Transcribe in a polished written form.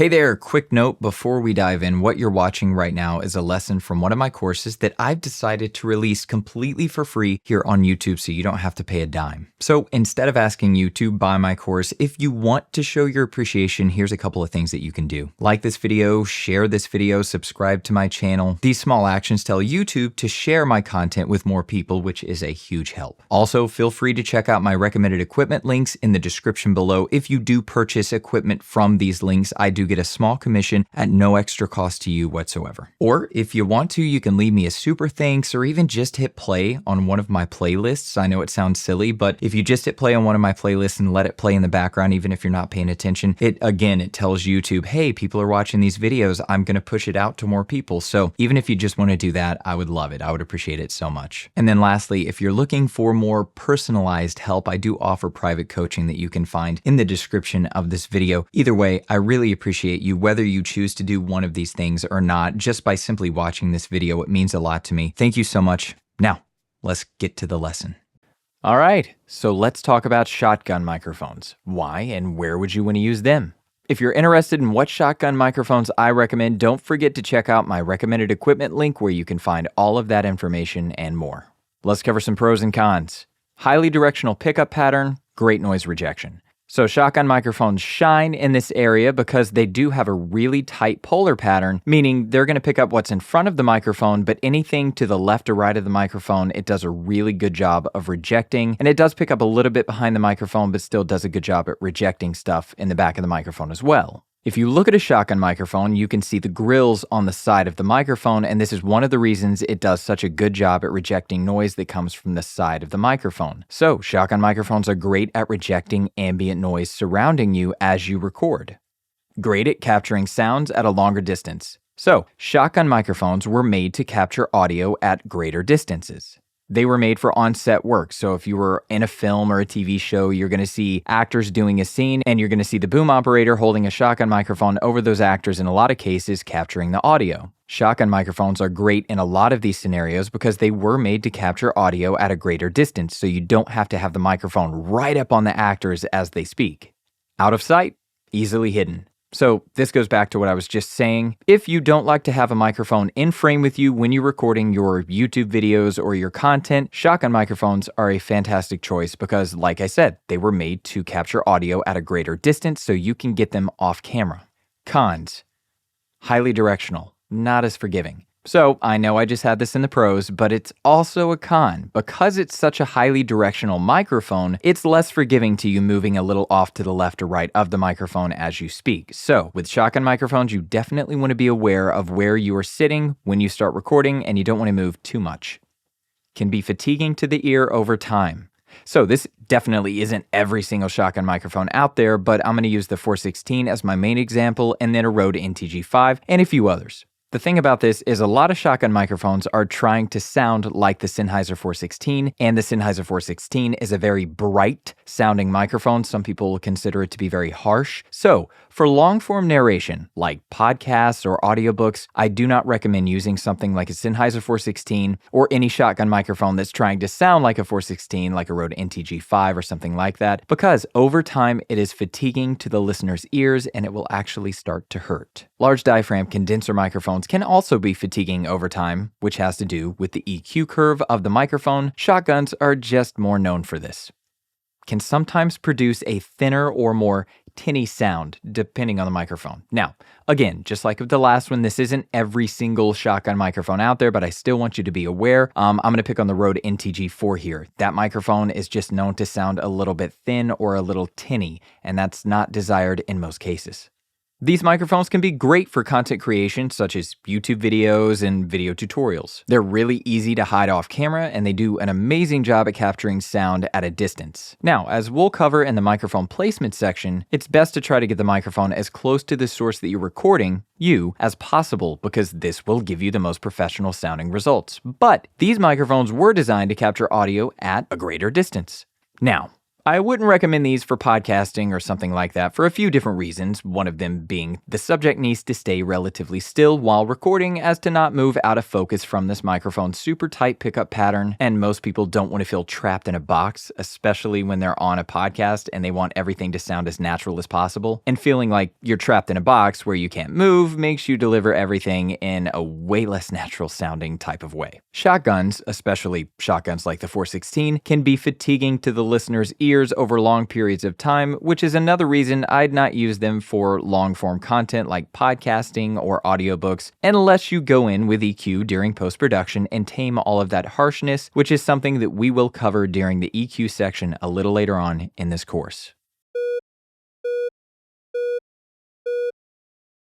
Hey there, quick note before we dive in. What you're watching right now is a lesson from one of my courses that I've decided to release completely for free here on YouTube so you don't have to pay a dime. So instead of asking you to buy my course, if you want to show your appreciation, here's a couple of things that you can do. Like this video, share this video, subscribe to my channel. These small actions tell YouTube to share my content with more people, which is a huge help. Also, feel free to check out my recommended equipment links in the description below. If you do purchase equipment from these links, I do get a small commission at no extra cost to you whatsoever. Or if you want to, you can leave me a super thanks or even just hit play on one of my playlists. I know it sounds silly, but if you just hit play on one of my playlists and let it play in the background, even if you're not paying attention, it tells YouTube, hey, people are watching these videos. I'm going to push it out to more people. So even if you just want to do that, I would love it. I would appreciate it so much. And then lastly, if you're looking for more personalized help, I do offer private coaching that you can find in the description of this video. Either way, I really appreciate you, whether you choose to do one of these things or not. Just by simply watching this video, it means a lot to me. Thank you so much. Now, let's get to the lesson. All right, so let's talk about shotgun microphones. Why and where would you want to use them? If you're interested in what shotgun microphones I recommend, don't forget to check out my recommended equipment link where you can find all of that information and more. Let's cover some pros and cons. Highly directional pickup pattern, great noise rejection. So shotgun microphones shine in this area because they do have a really tight polar pattern, meaning they're going to pick up what's in front of the microphone, but anything to the left or right of the microphone, it does a really good job of rejecting. And it does pick up a little bit behind the microphone, but still does a good job at rejecting stuff in the back of the microphone as well. If you look at a shotgun microphone, you can see the grills on the side of the microphone, and this is one of the reasons it does such a good job at rejecting noise that comes from the side of the microphone. So, shotgun microphones are great at rejecting ambient noise surrounding you as you record. Great at capturing sounds at a longer distance. So, shotgun microphones were made to capture audio at greater distances. They were made for on-set work, so if you were in a film or a TV show, you're going to see actors doing a scene, and you're going to see the boom operator holding a shotgun microphone over those actors, in a lot of cases, capturing the audio. Shotgun microphones are great in a lot of these scenarios because they were made to capture audio at a greater distance, so you don't have to have the microphone right up on the actors as they speak. Out of sight, easily hidden. So this goes back to what I was just saying. If you don't like to have a microphone in frame with you when you're recording your YouTube videos or your content, shotgun microphones are a fantastic choice because, like I said, they were made to capture audio at a greater distance so you can get them off camera. Cons: highly directional, not as forgiving. So I know I just had this in the pros, but it's also a con. Because it's such a highly directional microphone, it's less forgiving to you moving a little off to the left or right of the microphone as you speak. So with shotgun microphones, you definitely want to be aware of where you are sitting when you start recording, and you don't want to move too much. Can be fatiguing to the ear over time. So this definitely isn't every single shotgun microphone out there, but I'm going to use the 416 as my main example, and then a Rode NTG5 and a few others. The thing about this is a lot of shotgun microphones are trying to sound like the Sennheiser 416, and the Sennheiser 416 is a very bright sounding microphone. Some people consider it to be very harsh. So for long-form narration, like podcasts or audiobooks, I do not recommend using something like a Sennheiser 416 or any shotgun microphone that's trying to sound like a 416, like a Rode NTG5 or something like that, because over time it is fatiguing to the listener's ears and it will actually start to hurt. Large diaphragm condenser microphones can also be fatiguing over time, which has to do with the EQ curve of the microphone. Shotguns are just more known for this. Can sometimes produce a thinner or more tinny sound, depending on the microphone. Now, again, just like with the last one, this isn't every single shotgun microphone out there, but I still want you to be aware. I'm going to pick on the Rode NTG4 here. That microphone is just known to sound a little bit thin or a little tinny, and that's not desired in most cases. These microphones can be great for content creation, such as YouTube videos and video tutorials. They're really easy to hide off camera, and they do an amazing job at capturing sound at a distance. Now, as we'll cover in the microphone placement section, it's best to try to get the microphone as close to the source that you're recording as possible, because this will give you the most professional sounding results. But these microphones were designed to capture audio at a greater distance. Now, I wouldn't recommend these for podcasting or something like that for a few different reasons, one of them being the subject needs to stay relatively still while recording as to not move out of focus from this microphone's super tight pickup pattern, and most people don't want to feel trapped in a box, especially when they're on a podcast and they want everything to sound as natural as possible, and feeling like you're trapped in a box where you can't move makes you deliver everything in a way less natural sounding type of way. Shotguns, especially shotguns like the 416, can be fatiguing to the listener's ears over long periods of time, which is another reason I'd not use them for long-form content like podcasting or audiobooks, unless you go in with EQ during post-production and tame all of that harshness, which is something that we will cover during the EQ section a little later on in this course.